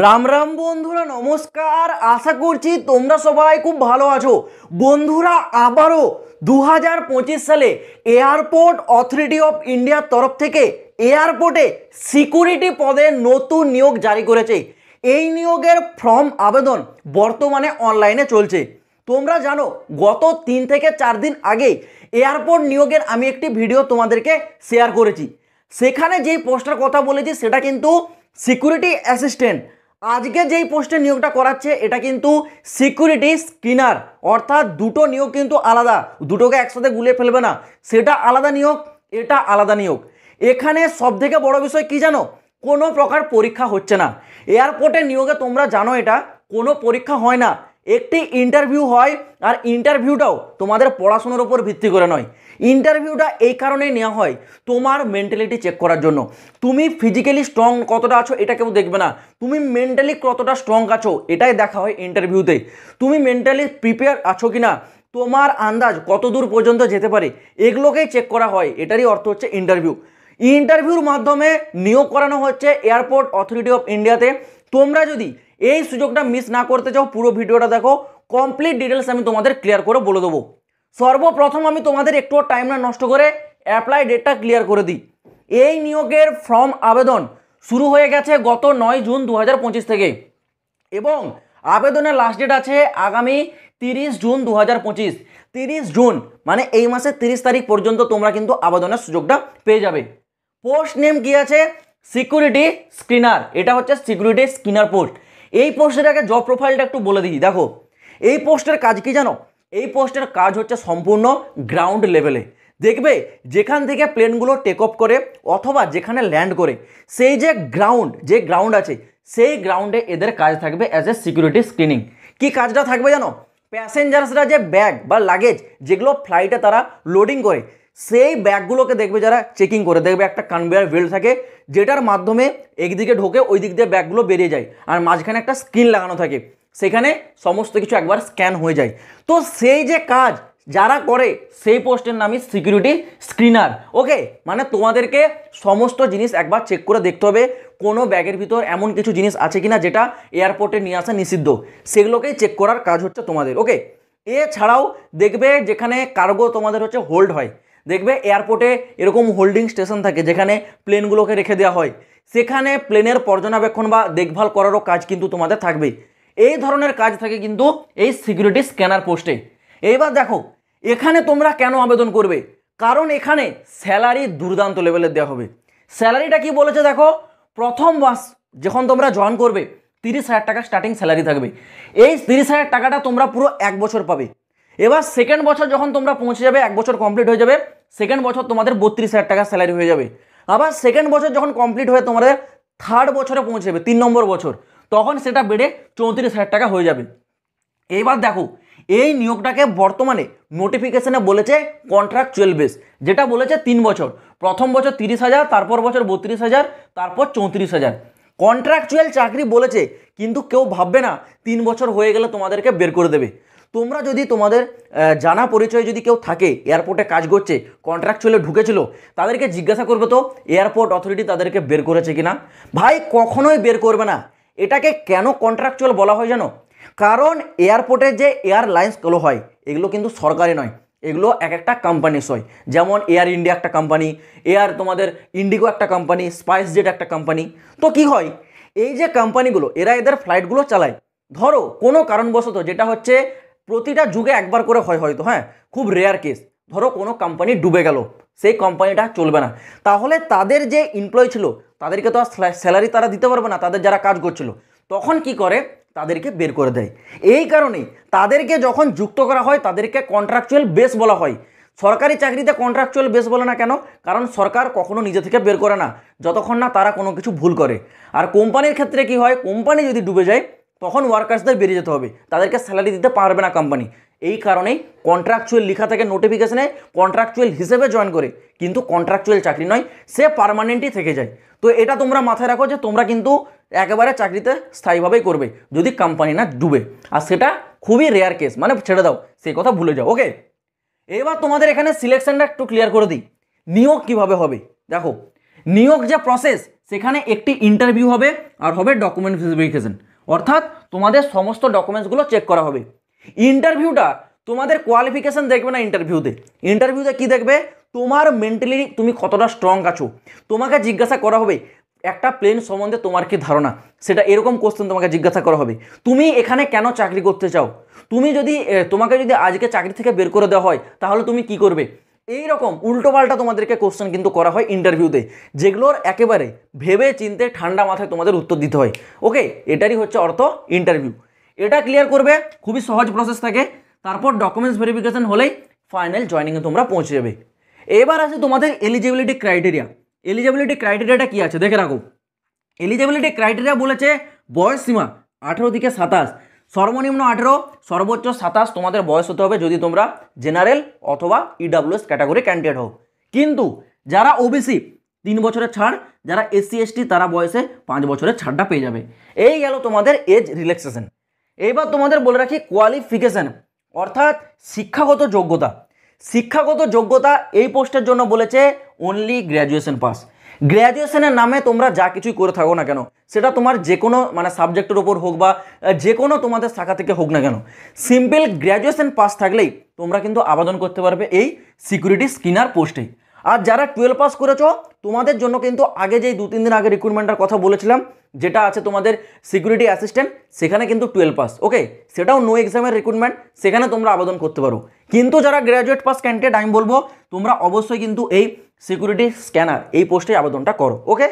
রাম রাম বন্ধুরা, নমস্কার। আশা করছি তোমরা সবাই খুব ভালো আছো। বন্ধুরা, আবারও 2025 সালে এয়ারপোর্ট অথরিটি অফ ইন্ডিয়ার তরফ থেকে এয়ারপোর্টে সিকিউরিটি পদে নতুন নিয়োগ জারি করেছে। এই নিয়োগের ফর্ম আবেদন বর্তমানে অনলাইনে চলছে। তোমরা জানো, গত 3 থেকে 4 দিন আগে এয়ারপোর্ট নিয়োগের আমি একটি ভিডিও তোমাদেরকে শেয়ার করেছি। সেখানে যেই পোস্টের কথা বলেছি সেটা কিন্তু সিকিউরিটি অ্যাসিস্ট্যান্ট। আজকে যেই পোস্টে নিয়োগটা করাচ্ছে এটা কিন্তু সিকিউরিটি স্ক্রিনার, অর্থাৎ দুটো নিয়োগ কিন্তু আলাদা, দুটোকে একসাথে গুলিয়ে ফেলবে না। সেটা আলাদা নিয়োগ, এটা আলাদা নিয়োগ। এখানে সব থেকে বড় বিষয় কি জানো, কোনো প্রকার পরীক্ষা হচ্ছে না। এয়ারপোর্টে নিয়োগে তোমরা জানো এটা কোনো পরীক্ষা হয় না, একটি ইন্টারভিউ হয়। আর ইন্টারভিউটাও তোমাদের পড়াশোনার উপর ভিত্তি করে নয়। ইন্টারভিউটা এই কারণেই নেওয়া হয় তোমার মেন্টালিটি চেক করার জন্য। তুমি ফিজিক্যালি স্ট্রং কতটা আছো এটা কেউ দেখবে না, তুমি মেন্টালি কতটা স্ট্রং আছো এটাই দেখা হয় ইন্টারভিউতে। তুমি মেন্টালি প্রিপেয়ার আছো কি না, তোমার আন্দাজ কত দূর পর্যন্ত যেতে পারে, এগুলোকেই চেক করা হয়। এটারই অর্থ হচ্ছে ইন্টারভিউ। ইন্টারভিউর মাধ্যমে নিয়োগ করানো হচ্ছে এয়ারপোর্ট অথরিটি অফ ইন্ডিয়াতে। তোমরা যদি এই সুযোগটা মিস না করতে চাও, পুরো ভিডিওটা দেখো, কমপ্লিট ডিটেলস আমি তোমাদের ক্লিয়ার করে বলে দেবো। সর্বপ্রথম আমি তোমাদের একটু টাইম না নষ্ট করে অ্যাপ্লাই ডেটটা ক্লিয়ার করে দিই। এই নিয়োগের ফর্ম আবেদন শুরু হয়ে গেছে গত 9 জুন 2025 থেকে, এবং আবেদনের লাস্ট ডেট আছে আগামী 30 জুন 2025। 30 জুন মানে এই মাসের 30 তারিখ পর্যন্ত তোমরা কিন্তু আবেদনের সুযোগটা পেয়ে যাবে। পোস্ট নেম কি আছে, সিকিউরিটি স্ক্রিনার। এটা হচ্ছে সিকিউরিটি স্ক্রিনার পোস্ট। এই পোস্টের আগে জব প্রোফাইলটা একটু বলে দিই। দেখো, এই পোস্টের কাজ কি জানো, এই পোস্টের কাজ হচ্ছে সম্পূর্ণ গ্রাউন্ড লেভেলে। দেখবে যেখান থেকে প্লেনগুলো টেক অফ করে অথবা যেখানে ল্যান্ড করে, সেই যে গ্রাউন্ড আছে, সেই গ্রাউন্ডে এদের কাজ থাকবে অ্যাজ এ সিকিউরিটি স্ক্রিনিং। কি কাজটা থাকবে জানো, প্যাসেঞ্জার্সরা যে ব্যাগ বা লাগেজ যেগুলো ফ্লাইটে তারা লোডিং করে, সেই ব্যাগগুলোকে দেখবে যারা চেকিং করে, দেখবে একটা কনভেয়ার বেল্ট থাকে যেটার মাধ্যমে একদিকে ঢোকে ওই দিক দিয়ে ব্যাগগুলো বেরিয়ে যায়, আর মাঝখানে একটা স্ক্রিন লাগানো থাকে, সেখানে সমস্ত কিছু একবার স্ক্যান হয়ে যায়। তো সেই যে কাজ যারা করে সেই পোস্টের নামই সিকিউরিটি স্ক্রিনার। ওকে, মানে তোমাদেরকে সমস্ত জিনিস একবার চেক করে দেখতে হবে কোনো ব্যাগের ভিতর এমন কিছু জিনিস আছে কিনা যেটা এয়ারপোর্টে নিয়ে আসা নিষিদ্ধ, সেগুলোকেই চেক করার কাজ হচ্ছে তোমাদের। ওকে, এছাড়াও দেখবে যেখানে কার্গো তোমাদের হচ্ছে হোল্ড হয়, দেখবে এয়ারপোর্টে এরকম হোল্ডিং স্টেশন থাকে যেখানে প্লেনগুলোকে রেখে দেওয়া হয়, সেখানে প্লেনের পর্যবেক্ষণ বা দেখভাল করারও কাজ কিন্তু তোমাদের থাকবে। এই ধরনের কাজ থাকে কিন্তু এই সিকিউরিটি স্ক্যানার পোস্টে। এইবার দেখো, এখানে তোমরা কেন আবেদন করবে, কারণ এখানে স্যালারি দুর্দান্ত লেভেলের দেওয়া হবে। স্যালারিটা কি বলেছে দেখো, প্রথম মাস যখন তোমরা জয়েন করবে 30,000 টাকা স্টার্টিং স্যালারি থাকবে। এই 30,000 টাকাটা তোমরা পুরো 1 বছর পাবে। এবার সেকেন্ড বছর যখন তোমরা পৌঁছে যাবে, 1 বছর কমপ্লিট হয়ে যাবে, সেকেন্ড বছর তোমাদের 32,000 টাকা স্যালারি হয়ে যাবে। আবার সেকেন্ড বছর যখন কমপ্লিট হয়ে তোমাদের থার্ড বছরে পৌঁছে যাবে, 3 নম্বর বছর, তখন সেটা বেড়ে 34,000 টাকা হয়ে যাবে। এইবার দেখো, এই নিয়োগটাকে বর্তমানে নোটিফিকেশনে বলেছে কন্ট্রাকচুয়াল বেস, যেটা বলেছে 3 বছর। প্রথম বছর 30,000, তারপর বছর 32,000, তারপর 34,000। কন্ট্রাকচুয়াল চাকরি বলেছে, কিন্তু কেউ ভাববে না 3 বছর হয়ে গেলে তোমাদেরকে বের করে দেবে। তোমরা যদি তোমাদের জানা পরিচয় যদি কেউ থাকে এয়ারপোর্টে কাজ করছে, কন্ট্রাকচুয়ালে ঢুকেছিল, তাদেরকে জিজ্ঞাসা করবে তো এয়ারপোর্ট অথরিটি তাদেরকে বের করেছে কিনা। ভাই, কখনোই বের করবে না। এটাকে কেন কন্ট্রাকচুয়াল বলা হয় জানো, কারণ এয়ারপোর্টের যে এয়ারলাইন্সগুলো হয় এগুলো কিন্তু সরকারি নয়, এগুলো এক একটা কোম্পানিস হয়। যেমন এয়ার ইন্ডিয়া একটা কোম্পানি, তোমাদের ইন্ডিগো একটা কোম্পানি, স্পাইস জেট একটা কোম্পানি। তো কি হয়, এই যে কোম্পানিগুলো এরা এদের ফ্লাইটগুলো চালায়। ধরো কোনো কারণবশত, যেটা হচ্ছে প্রতিটা যুগে একবার করে হয় হয়তো, হ্যাঁ, খুব রেয়ার কেস, ধরো কোনো কোম্পানি ডুবে গেল, সেই কোম্পানিটা চলবে না, তাহলে তাদের যে এমপ্লয়ি ছিল তাদেরকে তো আর স্যালারি তারা দিতে পারবে না, তাদের যারা কাজ করছিল, তখন কি করে, তাদেরকে বের করে দেয়। এই কারণেই তাদেরকে যখন যুক্ত করা হয় তাদেরকে কন্ট্রাকচুয়াল বেস বলা হয়। সরকারি চাকরিতে কন্ট্রাকচুয়াল বেস বলে না কেন, কারণ সরকার কখনো নিজে থেকে বের করে না যতক্ষণ না তারা কোনো কিছু ভুল করে। আর কোম্পানির ক্ষেত্রে কি হয়, কোম্পানি যদি ডুবে যায় তখন ওয়ার্কার্সদের বেরিয়ে যেতে হবে, তাদেরকে স্যালারি দিতে পারবে না কোম্পানি। এই কারণেই কন্ট্রাকচুয়াল লেখা থাকে নোটিফিকেশনে, কন্ট্রাকচুয়াল হিসেবে জয়েন করে, কিন্তু কন্ট্রাকচুয়াল চাকরি নয়, সে পার্মানেন্টই থেকে যায়। তো এটা তোমরা মাথায় রাখো যে তোমরা কিন্তু একেবারে চাকরিতে স্থায়ীভাবেই করবে যদি কোম্পানি না ডুবে, আর সেটা খুবই রেয়ার কেস, মানে ছেড়ে দাও, সেই কথা ভুলে যাও। ওকে, এবার তোমাদের এখানে সিলেকশনটা একটু ক্লিয়ার করে দিই। নিয়োগ কিভাবে হবে দেখো, নিয়োগ যে প্রসেস সেখানে একটি ইন্টারভিউ হবে আর হবে ডকুমেন্ট ভেরিফিকেশন, অর্থাৎ তোমাদের সমস্ত ডকুমেন্টসগুলো চেক করা হবে। ইন্টারভিউটা তোমাদের কোয়ালিফিকেশন দেখবে না, ইন্টারভিউতে কি দেখবে, তোমার মেন্টালি তুমি কতটা স্ট্রং আছো। তোমাকে জিজ্ঞাসা করা হবে একটা প্লেন সম্বন্ধে তোমার কি ধারণা, সেটা এরকম কোশ্চেন তোমাকে জিজ্ঞাসা করা হবে। তুমি এখানে কেন চাকরি করতে চাও, তোমাকে যদি আজকে চাকরি থেকে বের করে দেওয়া হয় তাহলে তুমি কি করবে, এই রকম উল্টোপাল্টা তোমাদেরকে কোশ্চেন কিন্তু করা হয় ইন্টারভিউতে, যেগুলোর একেবারে ভেবে চিন্তে ঠান্ডা মাথায় তোমাদের উত্তর দিতে হয়। ওকে, এটারই হচ্ছে অর্থ ইন্টারভিউ। এটা ক্লিয়ার করবে, খুবই সহজ প্রসেস থাকে। তারপর ডকুমেন্টস ভেরিফিকেশন হলেই ফাইনাল জয়েনিংয়ে তোমরা পৌঁছে যাবে। এবার আছে তোমাদের এলিজিবিলিটি ক্রাইটেরিয়া। এলিজিবিলিটি ক্রাইটেরিয়াটা কি আছে দেখে রাখো। এলিজিবিলিটি ক্রাইটেরিয়া বলেছে বয়স সীমা 18 থেকে 27, সর্বনিম্ন 18 সর্বোচ্চ 27 তোমাদের বয়স হতে হবে যদি তোমরা জেনারেল অথবা ইডাব্লিউএস ক্যাটাগরি ক্যান্ডিডেট হও। কিন্তু যারা ওবিসি 3 বছরের ছাড়, যারা এসসি এসটি তারা বয়সে 5 বছরের ছাড়টা পেয়ে যাবে। এই গেল তোমাদের এজ রিল্যাক্সেশন। এবার তোমাদের বলে রাখি কোয়ালিফিকেশন, অর্থাৎ শিক্ষাগত যোগ্যতা। শিক্ষাগত যোগ্যতা এই পোস্টের জন্য বলেছে অনলি গ্র্যাজুয়েশন পাস। গ্র্যাজুয়েশনের নামে তোমরা যা কিছুই করে থাকো না কেন, সেটা তোমার যে কোনো সাবজেক্টের ওপর হোক বা যে কোনো তোমাদের শাখা থেকে হোক না কেন, সিম্পল গ্র্যাজুয়েশন পাস থাকলেই তোমরা কিন্তু আবেদন করতে পারবে এই সিকিউরিটি স্ক্যানার পোস্টে। আর যারা 12 পাস করেছো তোমাদের জন্য কিন্তু আগে যেই 2-3 দিন আগে রিক্রুটমেন্টের কথা বলেছিলাম, যেটা আছে তোমাদের সিকিউরিটি অ্যাসিস্ট্যান্ট, সেখানে কিন্তু 12 পাস। ওকে, সেটাও নো এক্সামের রিক্রুটমেন্ট, সেখানে তোমরা আবেদন করতে পারো। কিন্তু যারা গ্র্যাজুয়েট পাস ক্যান্ডিডেট আমি বলবো তোমরা অবশ্যই কিন্তু এই সিকিউরিটি স্ক্যানার এই পোস্টে আবেদনটা করো। ওকে,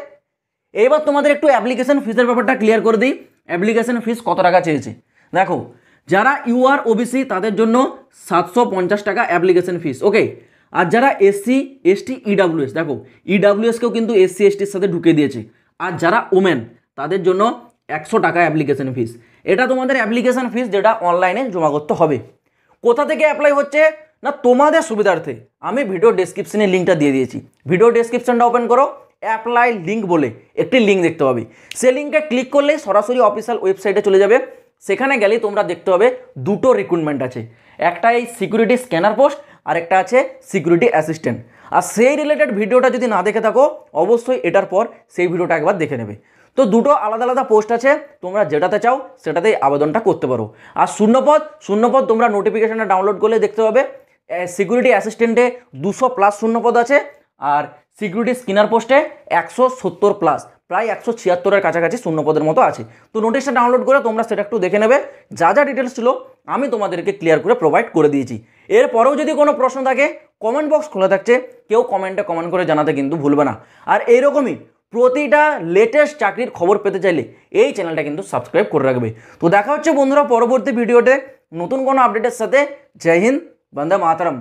এবার তোমাদের একটু অ্যাপ্লিকেশন ফিসের ব্যাপারটা ক্লিয়ার করে দিই। অ্যাপ্লিকেশন ফিস কত টাকা চেয়েছে দেখো। যারা ইউআর ওবিসি তাদের জন্য 750 টাকা অ্যাপ্লিকেশন ফিস। ওকে, আর যারা এসসি এসটি ইডাব্লিউএস, দেখো ইডাব্লিউএসকেও কিন্তু এসসি এসটির সাথে ঢুকে দিয়েছে। আর যারা ওমেন তাদের জন্য 100 টাকা অ্যাপ্লিকেশন ফিস। এটা তোমাদের অ্যাপ্লিকেশন ফিস যেটা অনলাইনে জমা করতে হবে। কোথা থেকে অ্যাপ্লাই হচ্ছে না, তোমাদের সুবিধার্থে আমি ভিডিও ডেসক্রিপশনে লিঙ্কটা দিয়ে দিয়েছি। ভিডিও ডেসক্রিপশনটা ওপেন করো, অ্যাপ্লাই লিঙ্ক বলে একটি লিঙ্ক দেখতে পাবে। সেই লিঙ্কে ক্লিক করলেই সরাসরি অফিসিয়াল ওয়েবসাইটে চলে যাবে। সেখানে গেলেই তোমরা দেখতে পাবে দুটো রিক্রুটমেন্ট আছে, একটা এই সিকিউরিটি স্ক্যানার পোস্ট আর একটা আছে সিকিউরিটি অ্যাসিস্ট্যান্ট। আর সেই রিলেটেড ভিডিওটা যদি না দেখে থাকো অবশ্যই এটার পর সেই ভিডিওটা একবার দেখে নেবে। তো দুটো আলাদা আলাদা পোস্ট আছে, তোমরা যেটাতে চাও সেটাতেই আবেদনটা করতে পারো। আর শূন্যপদ তোমরা নোটিফিকেশনটা ডাউনলোড করলে দেখতে পাবে সিকিউরিটি অ্যাসিস্ট্যান্টে 200+ শূন্যপদ আছে, আর সিকিউরিটি স্ক্যানার পোস্টে 170+, প্রায় 176-এর কাছাকাছি শূন্যপদের মতো আছে। তো নোটিশটা ডাউনলোড করে তোমরা সেটা একটু দেখে নেবে। যা যা ডিটেলস ছিল আমি তোমাদেরকে ক্লিয়ার করে প্রোভাইড করে দিয়েছি। এরপরেও যদি কোনো প্রশ্ন থাকে কমেন্ট বক্স খোলা থাকছে, কেউ কমেন্টে কমেন্ট করে জানাতে কিন্তু ভুলবে না। আর এইরকমই প্রতিটা লেটেস্ট চাকরির খবর পেতে চাইলে এই চ্যানেলটা কিন্তু সাবস্ক্রাইব করে রাখবে। তো দেখা হচ্ছে বন্ধুরা পরবর্তী ভিডিওতে নতুন কোনো আপডেটের সাথে। জয় হিন্দ, বন্দে মাতরম।